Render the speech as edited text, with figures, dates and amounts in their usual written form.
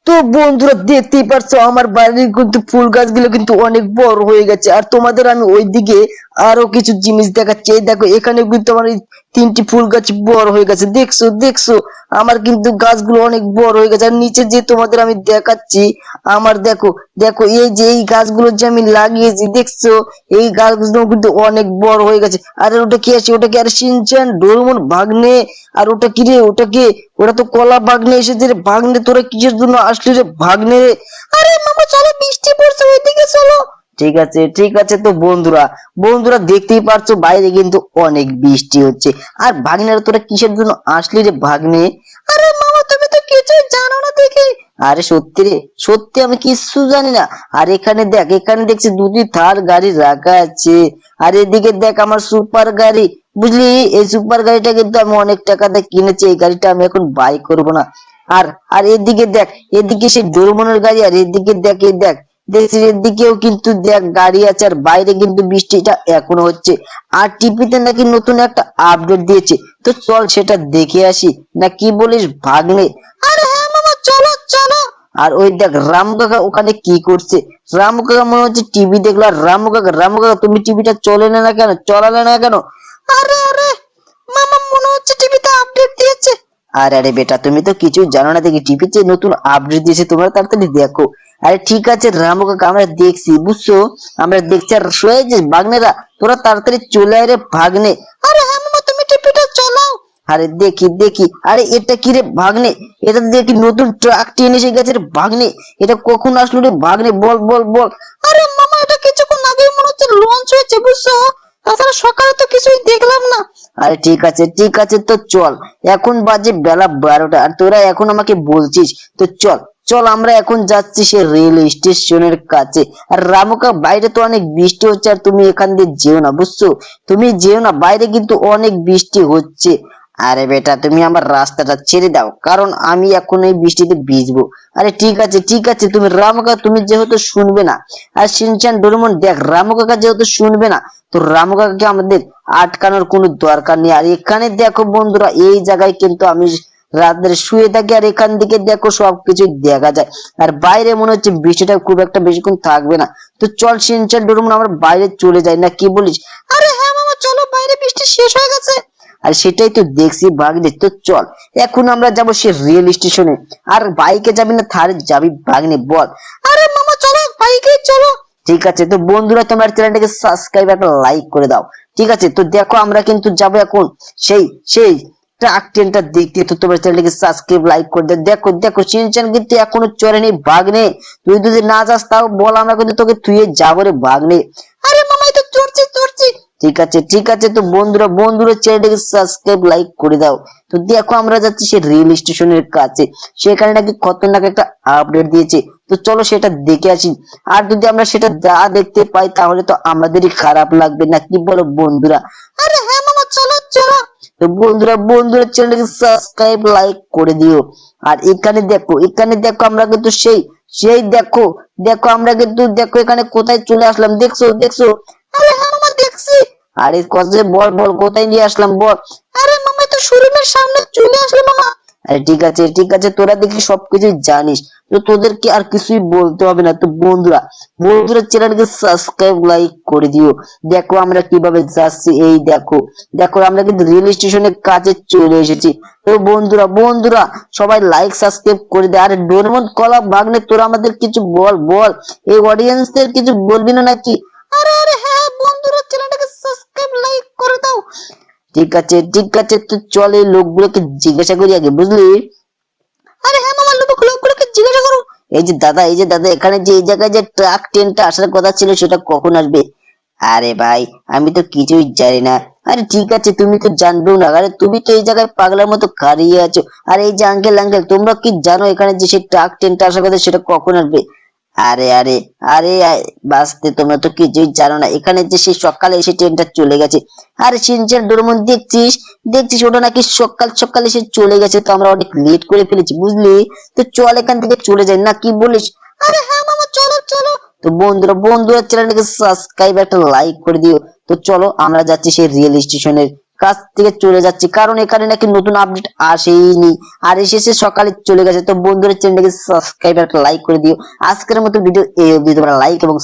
তো বন্ধুরা দেখতেই পারছো আমার বাড়ির কিন্তু ফুল গাছগুলো কিন্তু অনেক বড় হয়ে গেছে। আর তোমাদের আমি ওইদিকে আরো কিছু জিনিস দেখাচ্ছি। এই দেখো এখানে কিন্তু আমার এই 3টি ফুল গাছ বড় হয়ে গেছে। দেখছো দেখছো আমার কিন্তু গাছগুলো অনেক বড় হয়ে গেছে। আর নিচে যে তোমাদের আমি দেখাচ্ছি আমার দেখো দেখো এই যে এই গাছগুলো যে আমি লাগিয়েছি দেখছো এই গাছগুলো কিন্তু অনেক বড় হয়ে গেছে। আরে ওটা কি আছে? ওটা কি আর শিনচান ডোরেমন ভাগ্নে? আর ওটা কি রে? ওটা কি? ওটা তো কলা ভাগ্নে এসেছে রে। ভাগ্নে তোরা কিসের জন্য আসলি রে ভাগ্নে? আরে মামা চলো বৃষ্টি পড়ছে ওইদিকে চলো। ঠিক আছে ঠিক আছে। তো বন্ধুরা বন্ধুরা দেখতেই পারছো বাইরে কিন্তু অনেক বৃষ্টি হচ্ছে। আর ভাগ্নেরা তোরা কিসের জন্য আসলি রে ভাগ্নে? আরে মামা তুমি তো কিছুই জানো না দেখি। আরে সত্যি রে, সত্যি আমি কিচ্ছু জানি না। আর এখানে দেখ, এখানে দেখছি দুটি থার গাড়ি রাখা আছে। আর এদিকে দেখ আমার সুপার গাড়ি, বুঝলি এই সুপার গাড়িটা কিন্তু আমি অনেক টাকাতে কিনেছি। এই গাড়িটা আমি এখন বাই করব না। আর আর এদিকে দেখ, এদিকে সেই ডোরেমনের গাড়ি। আর এদিকে দেখ, এই দেখ দেখছি এদিকেও কিন্তু দেখ গাড়ি আছে। আর বাইরে কিন্তু বৃষ্টিটা এখনো হচ্ছে। আর টিভিতে নাকি নতুন একটা আপডেট দিয়েছে। তো চল সেটা দেখে আসি, না কি বলিস ভাগ্নে? আরে হ্যাঁ মামা চলো চলো। আর ওই দেখ রামু কাকা ওখানে কি করছে। রামু কাকা মনে হচ্ছে টিভি দেখলো। আর রামু কাকা তুমি টিভিটা চলে না কেন, চলালে না কেন? আরে আরে মামা মনে হচ্ছে টিভিতে আপডেট দিয়েছে। আরে আরে বেটা তুমি তো কিছুই জানো না দেখি, টিভিতে নতুন আপডেট দিয়েছে, তোমরা তাড়াতাড়ি দেখো। আরে ঠিক আছে রামু কাকা আমরা দেখছি, বুঝছো আমরা দেখছি। আর শুয়ে যে ভাগ্নেরা তোরা তাড়াতাড়ি চলে আয় রে ভাগ্নে। আরে হ্যাঁ মামা তুমি টিভিটা চালাও। আরে দেখি দেখি। আরে এটা কি রে ভাগ্নে? এটা দেখি নতুন ট্রাক টেনে এসে গেছে রে ভাগ্নে। এটা কখন আসলো রে ভাগ্নে? বল বল বল। আরে মামা এটা কিছুক্ষণ আগেই মনে হচ্ছে লঞ্চ হয়েছে, বুঝছো? তাছাড়া সকালে তো কিছুই দেখলাম না। আরে ঠিক আছে ঠিক আছে। তো চল, এখন বাজে বেলা 12টা আর তোরা এখন আমাকে বলছিস। তো চল চল আমরা এখন যাচ্ছি সে রেল স্টেশনের কাছে। আর রামুকা বাইরে তো অনেক বৃষ্টি হচ্ছে, আর তুমি এখান দিয়ে যেও না, বুঝছো? তুমি যেও না, বাইরে কিন্তু অনেক বৃষ্টি হচ্ছে। আরে বেটা তুমি আমার রাস্তাটা ছেড়ে দাও, কারণ আমি এখন এই বৃষ্টিতে ভিজবো। আরে ঠিক আছে ঠিক আছে। তুমি রামুকা তুমি যেহেতু শুনবে না, আর শিনচান ডোরেমন দেখ রামু কাকা যেহেতু শুনবে না, তো রামু কাকাকে আমাদের আটকানোর কোনো দরকার নেই। আর এখানে দেখো বন্ধুরা এই জায়গায় কিন্তু আমি রাত্রে শুয়ে থাকি। আর এখান থেকে দেখো সবকিছু দেখা যায়। আর বাইরে মনে হচ্ছে বৃষ্টিটা খুব একটা বেশিক্ষণ থাকবে না। তো চল শিনচান ডোরেমন আমরা বাইরে চলে যাই, না কি বলিস? আরে হ্যাঁ মামা চলো, বাইরে বৃষ্টি শেষ হয়ে গেছে। আর সেটাই তো দেখছি ভাগ্নে। তো চল এখন আমরা যাব সে রেল স্টেশনে। আর বাইকে যাবি না থারে যাবি ভাগ্নে বল? আরে মামা চলো বাইকে চলো। ঠিক আছে। তো বন্ধুরা তোমার চ্যানেলটাকে সাবস্ক্রাইব একটা লাইক করে দাও। ঠিক আছে। তো দেখো আমরা কিন্তু যাবো এখন সেই সেই ট্রাক ট্রেনটা দেখতে। তো তোমার চ্যানেলটাকে সাবস্ক্রাইব লাইক করে দাও। দেখো দেখো শিনচান কিন্তু এখনো চড়েনি ভাগ্নে। তুই যদি না যাস তাও বল, আমরা কিন্তু তোকে থুয়ে যাবো রে ভাগ্নে। আরে মামা এই তো চড়ছি চড়ছি। ঠিক আছে ঠিক আছে। তো বন্ধুরা বন্ধুরা চ্যানেলটাকে সাবস্ক্রাইব লাইক করে দাও। তো দেখো আমরা যাচ্ছি সে রেল স্টেশনের কাছে। সেখানে নাকি খতরনাক একটা আপডেট দিয়েছে। তো চলো সেটা দেখে আসি। আর যদি আমরা সেটা যা দেখতে পাই তাহলে তো আমাদেরই খারাপ লাগবে, না কি বলো বন্ধুরা? আরে হ্যাঁ মামা চলো চলো। তো বন্ধুরা বন্ধুরা চ্যানেলটাকে সাবস্ক্রাইব লাইক করে দিও। আর এখানে দেখো আমরা কিন্তু সেই সেই দেখো দেখো আমরা কিন্তু দেখো এখানে কোথায় চলে আসলাম, দেখছো দেখছো? আরে হ্যাঁ মামা দেখছি। আরে কজে বল বল কোথায় নিয়ে আসলাম বল? আরে মামা তো শোরুমের সামনে চলে আসলাম মামা। আরে ঠিক আছে ঠিক আছে। তোরা দেখি সবকিছু জানিস, তো তোদেরকে আর কিছুই বলতে হবে না। তো বন্ধুরা বন্ধুরা চ্যানেলকে সাবস্ক্রাইব লাইক করে দিও। দেখো আমরা কিভাবে যাচ্ছি। এই দেখো দেখো আমরা কিন্তু রেল স্টেশনের কাছে চলে এসেছি। তো বন্ধুরা বন্ধুরা সবাই লাইক সাবস্ক্রাইব করে দে। আরে ডোরেমন কলা ভাগ্নে তোরা আমাদের কিছু বল বল, এই অডিয়েন্সদের কিছু বলবি না নাকি? আরে আরে হ্যাঁ বন্ধুরা চ্যানেলটাকে সাবস্ক্রাইব লাইক করে দাও। ঠিক আছে ঠিক আছে। তো চল এই লোকগুলোকে জিজ্ঞাসা করি আগে, বুঝলি? আরে হ্যাঁ মামা লোকগুলোকে জিজ্ঞাসা করো। এই যে দাদা এখানে যে এই জায়গায় যে ট্রাক ট্রেনটা আসার কথা ছিল সেটা কখন আসবে? আরে ভাই আমি তো কিছুই জানি না। আরে ঠিক আছে তুমি তো জানবেও না, আরে তুমি তো এই জায়গায় পাগলার মতো দাঁড়িয়ে আছো। আর এই যে আঙ্কেল আঙ্কেল তোমরা কি জানো এখানে যে সেই ট্রাক ট্রেনটা আসার কথা সেটা কখন আসবে? আরে আরে আরে বাঁচতে তোমরা তো কিছুই জানো না, এখানে যে সেই সকালে এসে ট্রেনটা চলে গেছে। আরে সিনচান ডোরেমন দেখছিস দেখছিস ওটা নাকি সকাল সকাল এসে চলে গেছে। তো আমরা অনেক লেট করে ফেলেছি, বুঝলি? তো চল এখান থেকে চলে যাই, না কি বলিস? আরে হ্যাঁ মামা চলো চলো। তো বন্ধুরা চ্যানেলটাকে সাবস্ক্রাইব একটা লাইক করে দিও। তো চলো আমরা যাচ্ছি সেই রেল স্টেশনের কাজ থেকে চলে যাচ্ছি, কারণ এখানে নাকি নতুন আপডেট আসেইনি, আর এসেছে সকালে চলে গেছে। তো বন্ধুরা চ্যানেলটাকে সাবস্ক্রাইব আর লাইক করে দিও। আজকের মতো ভিডিও এই অবধি, তোমরা লাইক এবং